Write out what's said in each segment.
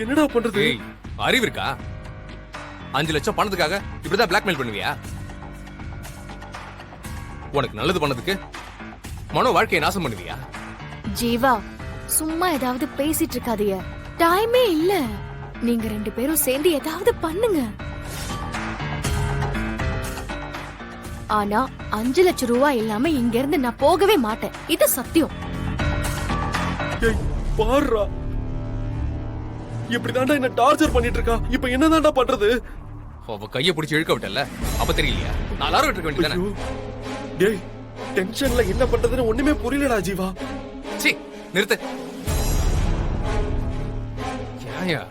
என்னடா பண்றது? ஏய், அறிவு இருக்கா? 5 லட்சம் பணத்துக்காக இப்படிதான் பிளாக்மெயில் பண்ணுவியா? உனக்கு நல்லது பண்ணதுக்கு மனோ வாழ்க்கையை நாசம் பண்ணுவியா? ஜீவா, சும்மா ஏதாவது பேசிட்டு இருக்காதீங்க. டைமே இல்ல. நீங்க 2 பேரும் சேர்ந்து ஏதாவது பண்ணுங்க. ஆனா 5 லட்சம் ரூபாய் இல்லாம இங்க இருந்து நான் போகவே மாட்டேன். இது சத்தியம். ஏய், பாருடா. இப்படிதான்டா என்ன டார்ச்சர் பண்ணிட்டு இருக்கா. இப்ப என்னதான்டா பண்றது? அவ கையை பிடிச்சி இழுக்க விட்டல, அப்ப தெரியலையா? நான் எல்லாரும் விட்டுருக்க வேண்டியதானே? ஐயோ. டேய், டென்ஷன்ல என்ன பண்றதுன்னு ஒண்ணுமே புரியலடா ஜீவா. சீ, நிறுத்து. ஏயா,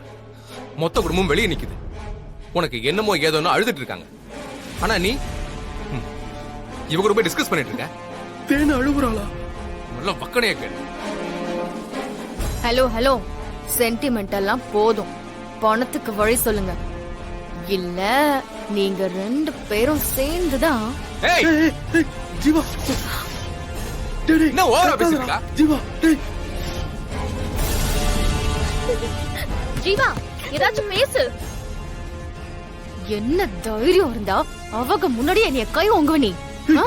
மொத்த குடும்பம் வெளியே நிக்குது. உனக்கு என்னமோ ஏதோன்னு அழுதுட்டு இருக்காங்க. ஆனா நீ இவ கூட போய் டிஸ்கஸ் பண்ணிட்டு இருக்க. தேன அழுகுறாளா? நல்ல வக்கனையா கேளு. ஹலோ ஹலோ, சென்டிமெண்ட் எல்லாம் போதும். பணத்துக்கு வழி சொல்லுங்க. இல்ல நீங்க 2 பேரும் சேர்ந்துதான். ஏய், ஏய், ஏய், ஏய், ஜீவா. டேய், டேய், என்ன ஓவரா கத்தாதடா. பேசிட்டு இருக்கா? ஜீவா, டேய். ஜீவா, ஏதாச்சும் பேசு. என்ன தைரியம் இருந்தா அவங்க முன்னாடியே என்னைய கை ஓங்குவ நீ? ஆ?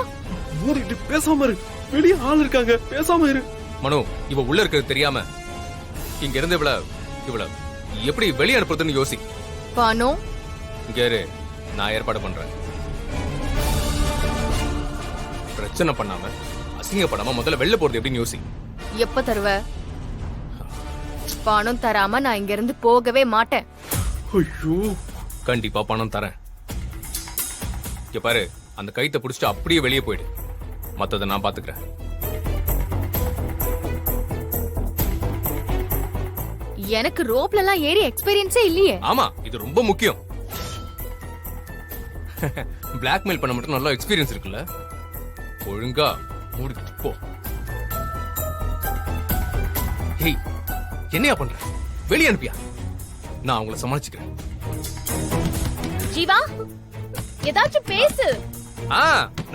மூடிட்டு பேசாம இரு. வெளிய ஆள் இருக்காங்க, பேசாம இரு. மனு, இவ உள்ள இருக்கிறது தெரியாம இங்க இருந்து இவள எப்படி வெளியே அனுப்புறதுன்னு யோசி. பணம் இங்க இரு, நான் ஏற்பாடு பண்றேன். பிரச்சனை பண்ணாம அசிங்கப்படாம முதல்ல வெளில போறது எப்படின்னு யோசி. எப்ப தருவ? பணம் தராம நான் இங்க இருந்து போகவே மாட்டேன். ஐயோ, கண்டிப்பா பணம் தரேன். இங்க பாரு, அந்த கைத்தை புடிச்சிட்டு அப்படியே வெளியே போயிடு. மத்தத நான் பாத்துக்கிறேன். எனக்கு ரோப்ல எல்லாம் ஏறி எக்ஸ்பீரியன்ஸே இல்லையே. ஆமா, இது ரொம்ப முக்கியம். பிளாக்மெயில் பண்ண மட்டும் நல்லா எக்ஸ்பீரியன்ஸ் இருக்குல்ல. ஒழுங்கா மூடிட்டு போ. ஏய், என்னையா பண்ற? வெளியே அனுப்பியா? நான் அவங்கள சமாளிச்சுக்கிறேன். ஜீவா, ஏதாச்சும் பேசு.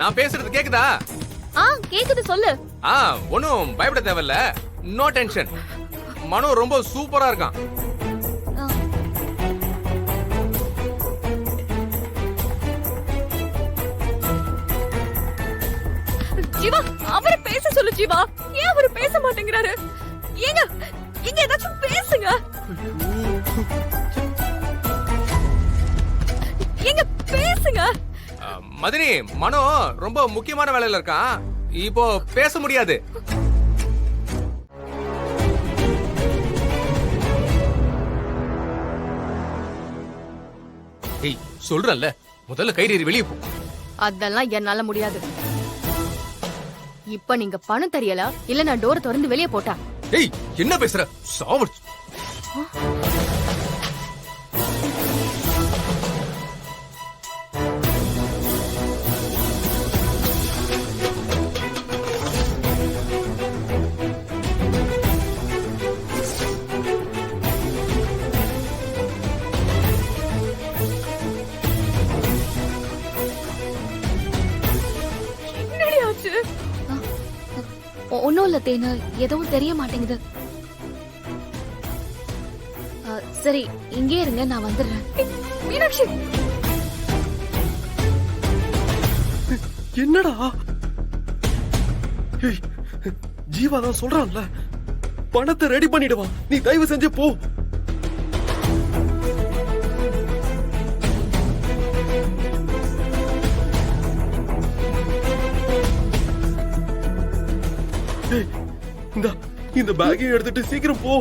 நான் பேசுறது கேக்குதா? கேக்குது, சொல்லு. ஒன்னும் பயப்பட தேவையில்ல. No tension. மனோ ரொம்ப சூப்பரா இருக்கான். ஜீவா, அவரை பேச சொல்லு. ஜீவா, ஏன் அவரு பேச மாட்டேங்கிறாரு? ஏங்க ஏதாச்சும் பேசுங்க. ஏங்க பேசுங்க. மதினி, மனோ ரொம்ப முக்கியமான வேலையில இருக்கான். இப்போ பேச முடியாது. ஏய், சொல்றல்ல, முதல்ல கைரேறி வெளியே போ. அதெல்லாம் என்னால முடியாது. இப்ப நீங்க பணம் தெரியல, இல்ல நான் டோரை திறந்து வெளியே போட்டா? ஏய், என்ன பேசுற? சாவடிச்சு. ஒன்னும் இல்ல தேனு, எதுவும் தெரிய மாட்டேங்குது. சரி, இங்கே இருங்க, நான் வந்துடுறேன். மீனாட்சி, என்னடா? ஏய், ஜீவா தான் சொல்றான்ல, பணத்தை ரெடி பண்ணிடுவான். நீ தயவு செஞ்சு போ. ஏய், இந்த பேக்கையும் எடுத்துட்டு சீக்கிரம் போ.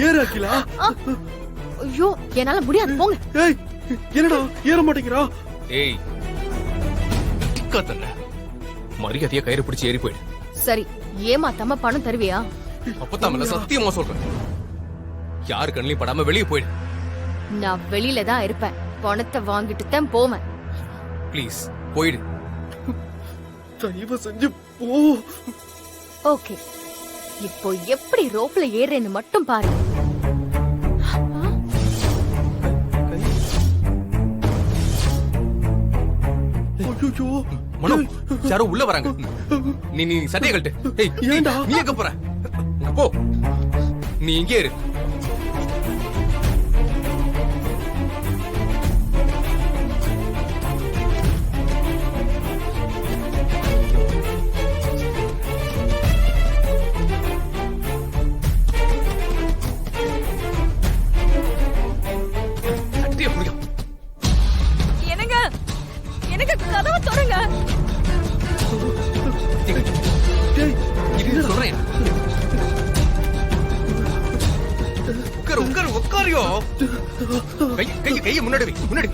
ஏறு அகிலா. ஐயோ, என்னால முடியாது, போங்க. ஏய், என்னடா ஏற மாட்டேங்கிறா? ஏய், டிக்காதல்ல, மரியாதையா கயிறு பிடிச்சு ஏறி போயிடு. சரி, ஏமாத்தாம பணம் தருவியா? அப்பதாமல சத்தியமா சொல்றேன். யாரு கண்ணிலையும் படாம வெளியே போயிடு. நான் வெளியில தான் இருப்பேன். பணத்தை வாங்கிட்டு தான் போவேன். ப்ளீஸ் போயிடு. தயவு செஞ்சு போ. ஓகே, இப்போ எப்படி ரோப்ல ஏறேன்னு மட்டும் பாரு. ஐயோ மனோ யாரோ உள்ள வராங்க. நீ நீ சட்டையை கழட்டு. ஏய் ஏன்டா? நீ எங்க போற? இங்க போ. நீ இங்கே இரு. சட்டையை பிடிக்க. என்னங்க எனக்கு கதவை தொடங்க. டேய் இது சொல்றேன். உட்காரு உட்காரு உட்காரியோ. கைய முன்னாடி வை, முன்னாடி.